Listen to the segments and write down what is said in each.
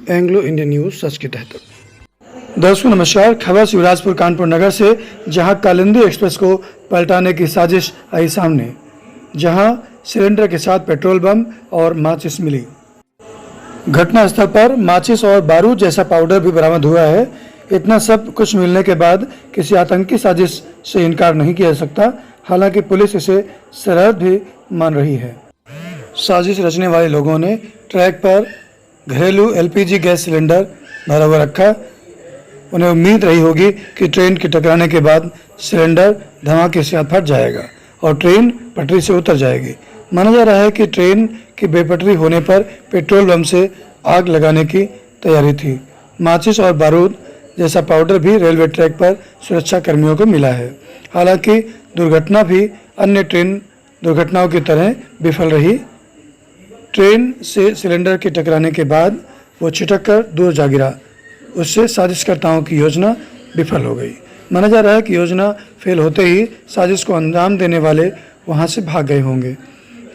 Anglo Indian news सच के तहत। दर्शकों नमस्कार। खबर शिवराजपुर कानपुर नगर से, जहां कालिंदी एक्सप्रेस को पलटाने की साजिश आई सामने, जहां सिलेंडर के साथ पेट्रोल बम और माचिस मिली। घटनास्थल पर माचिस और बारूद जैसा पाउडर भी बरामद हुआ है। इतना सब कुछ मिलने के बाद किसी आतंकी साजिश से इनकार नहीं किया जा सकता। हालांकि पुलिस इसे शरारत भी मान रही है। साजिश रचने वाले लोगों ने ट्रैक पर घरेलू एलपीजी गैस सिलेंडर भरा हुआ रखा। उन्हें उम्मीद रही होगी कि ट्रेन के टकराने के बाद सिलेंडर धमाके से फट जाएगा और ट्रेन पटरी से उतर जाएगी। माना जा रहा है कि ट्रेन की बेपटरी होने पर पेट्रोल बम से आग लगाने की तैयारी थी। माचिस और बारूद जैसा पाउडर भी रेलवे ट्रैक पर सुरक्षा कर्मियों को मिला है। हालांकि दुर्घटना भी अन्य ट्रेन दुर्घटनाओं की तरह विफल रही। ट्रेन से सिलेंडर के टकराने के बाद वो छिटक कर दूर जा गिरा। उससे साजिशकर्ताओं की योजना विफल हो गई। माना जा रहा है कि योजना फेल होते ही साजिश को अंजाम देने वाले वहां से भाग गए होंगे।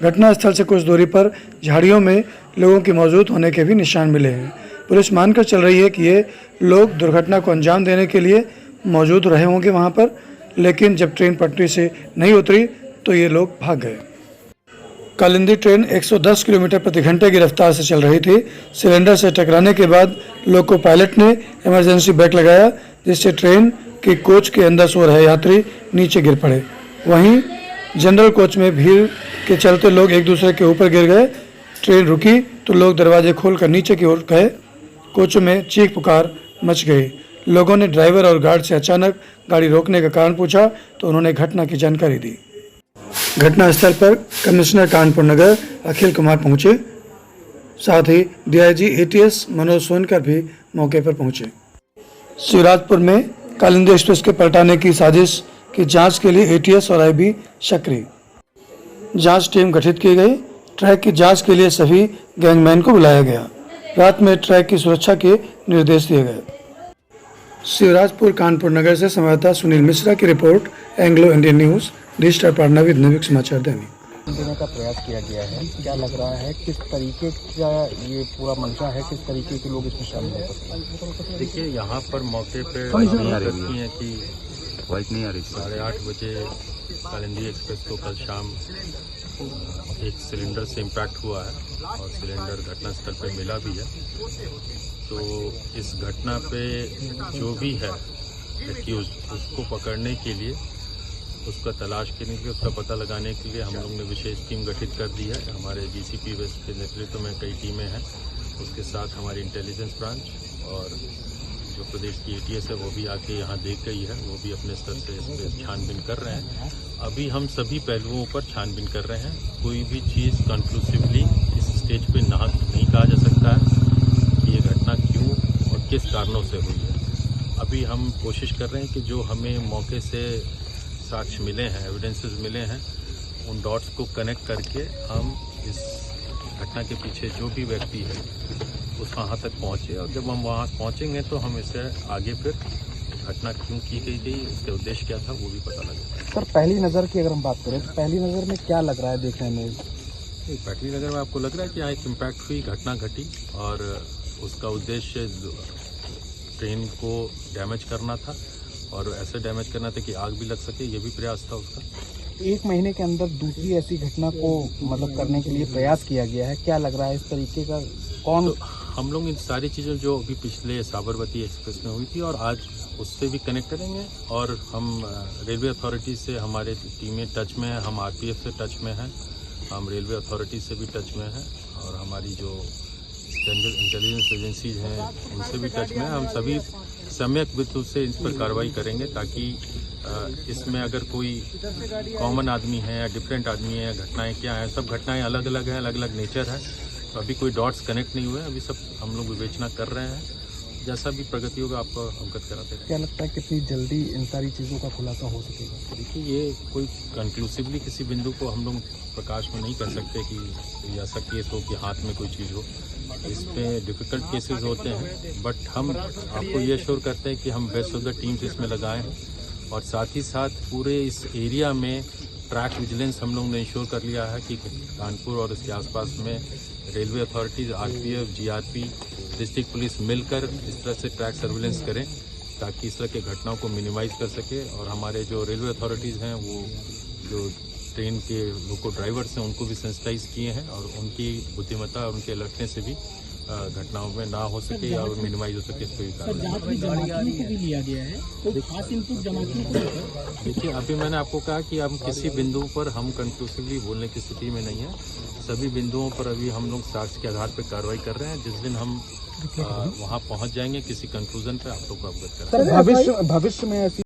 घटनास्थल से कुछ दूरी पर झाड़ियों में लोगों के मौजूद होने के भी निशान मिले हैं। पुलिस मानकर चल रही है कि ये लोग दुर्घटना को अंजाम देने के लिए मौजूद रहे होंगे वहां पर, लेकिन जब ट्रेन पटरी से नहीं उतरी तो ये लोग भाग गए। कालिंदी ट्रेन 110 किलोमीटर प्रति घंटे की रफ्तार से चल रही थी। सिलेंडर से टकराने के बाद लोको पायलट ने इमरजेंसी ब्रेक लगाया, जिससे ट्रेन के कोच के अंदर सो रहे यात्री नीचे गिर पड़े। वहीं जनरल कोच में भीड़ के चलते लोग एक दूसरे के ऊपर गिर गए। ट्रेन रुकी तो लोग दरवाजे खोलकर नीचे की ओर गए। कोचों में चीख पुकार मच गई। लोगों ने ड्राइवर और गार्ड से अचानक गाड़ी रोकने का कारण पूछा तो उन्होंने घटना की जानकारी दी। घटनास्थल पर कमिश्नर कानपुर नगर अखिल कुमार पहुंचे, साथ ही डीआईजी एटीएस मनोज सोनकर भी मौके पर पहुंचे। शिवराजपुर में कालिंदी एक्सप्रेस के पलटाने की साजिश की जांच के लिए एटीएस और आईबी सक्रिय। जांच टीम गठित की गई। ट्रैक की जांच के लिए सभी गैंगमैन को बुलाया गया। रात में ट्रैक की सुरक्षा के निर्देश दिए गए। शिवराजपुर कानपुर नगर से संवाददाता सुनील मिश्रा की रिपोर्ट, Anglo Indian news, digital partner with Navik Samachar Dainik. देने का प्रयास किया गया है। क्या लग रहा है किस तरीके का ये पूरा मंशा है, किस तरीके के लोग इसमें शामिल हो सकते हैं? देखिए, यहाँ पर मौके पे नहीं है कि बाइक नहीं आ रही। 8:30 बजे कालिंदी एक्सप्रेस को कल शाम एक सिलेंडर से इम्पैक्ट हुआ है और सिलेंडर घटनास्थल पे मिला भी है। तो इस घटना पे जो भी है एक्यूज, उसको पकड़ने के लिए, उसका तलाश करने के लिए, उसका पता लगाने के लिए हम लोग ने विशेष टीम गठित कर दी है। हमारे डीसीपी वेस्ट के नेतृत्व में कई टीमें हैं। उसके साथ हमारी इंटेलिजेंस ब्रांच और जो प्रदेश की एटीएस है वो भी आके यहाँ देख गई है। वो भी अपने स्तर से इस पर छानबीन कर रहे हैं। अभी हम सभी पहलुओं पर छानबीन कर रहे हैं। कोई भी चीज़ कंक्लूसिवली इस स्टेज पे नहीं कहा जा सकता है कि ये घटना क्यों और किस कारणों से हुई है। अभी हम कोशिश कर रहे हैं कि जो हमें मौके से साक्ष्य मिले हैं, एविडेंसेस मिले हैं, उन डॉट्स को कनेक्ट करके हम इस घटना के पीछे जो भी व्यक्ति है उस वहाँ तक पहुँचे। और जब हम वहाँ पहुँचेंगे तो हम इसे आगे फिर घटना क्यों की गई, उसके उद्देश्य क्या था, वो भी पता लगेगा। सर, पहली नज़र की अगर हम बात करें तो पहली नज़र में क्या लग रहा है देखने में? पहली नज़र में आपको लग रहा है कि यहाँ एक इम्पैक्ट हुई, घटना घटी और उसका उद्देश्य ट्रेन को डैमेज करना था और ऐसे डैमेज करना था कि आग भी लग सके, ये भी प्रयास था उसका। 1 महीने के अंदर दूसरी ऐसी घटना को करने के लिए प्रयास किया गया है। क्या लग रहा है इस तरीके का कौन? तो हम लोग इन सारी चीज़ों जो अभी पिछले साबरमती एक्सप्रेस में हुई थी और आज उससे भी कनेक्ट करेंगे। और हम रेलवे अथॉरिटी से हमारे टीमें टच में है, हम आरपीएफ से टच में हैं, हम रेलवे अथॉरिटी से भी टच में हैं और हमारी जो जनरल इंटेलिजेंस एजेंसीज हैं उनसे भी टच में है। हम सभी सम्यक विधि से इस पर कार्रवाई करेंगे ताकि इसमें अगर कोई कॉमन आदमी है या डिफरेंट आदमी है, घटनाएं क्या हैं, सब घटनाएं अलग अलग हैं, अलग अलग नेचर है। तो अभी कोई डॉट्स कनेक्ट नहीं हुए, अभी सब हम लोग विवेचना कर रहे हैं। जैसा भी प्रगति होगा आपको अवगत कराते हैं। क्या लगता है कितनी जल्दी इन सारी चीज़ों का खुलासा हो सकेगा? देखिए, ये कोई कंक्लूसिवली किसी बिंदु को हम लोग प्रकाश में नहीं कर सकते कि ऐसा केस हो कि हाथ में कोई चीज़ हो। इस पे डिफ़िकल्ट केसेस होते हैं, बट हम आपको ये श्योर करते हैं कि हम बेस्ट ऑफ द टीम्स इसमें लगाए हैं और साथ ही साथ पूरे इस एरिया में ट्रैक विजिलेंस हम लोग ने इंश्योर कर लिया है कि कानपुर और इसके आसपास में railway authorities, RPF, GRP district police मिलकर इस तरह से ट्रैक सर्विलेंस करें ताकि इस तरह की घटनाओं को मिनिमाइज कर सके। और हमारे जो रेलवे अथॉरिटीज़ हैं वो जो ट्रेन के लोको ड्राइवर्स हैं उनको भी सेंसिटाइज किए हैं और उनकी बुद्धिमत्ता और उनके अलर्टनेस से भी घटनाओं में ना हो सके या मिनिमाइज हो सके इसको भी जमातियों को भी लिया गया है, कोई खास इनपुट जमातियों को लेकर? देखिए, अभी मैंने आपको कहा कि हम किसी बिंदु पर हम कंक्लूसिवली बोलने की स्थिति में नहीं है। सभी बिंदुओं पर अभी हम लोग साक्ष्य के आधार पर कार्रवाई कर रहे हैं। जिस दिन हम वहाँ पहुँच जाएंगे किसी कंक्लूजन पे आप लोग को अवगत करेंगे। भविष्य में ऐसी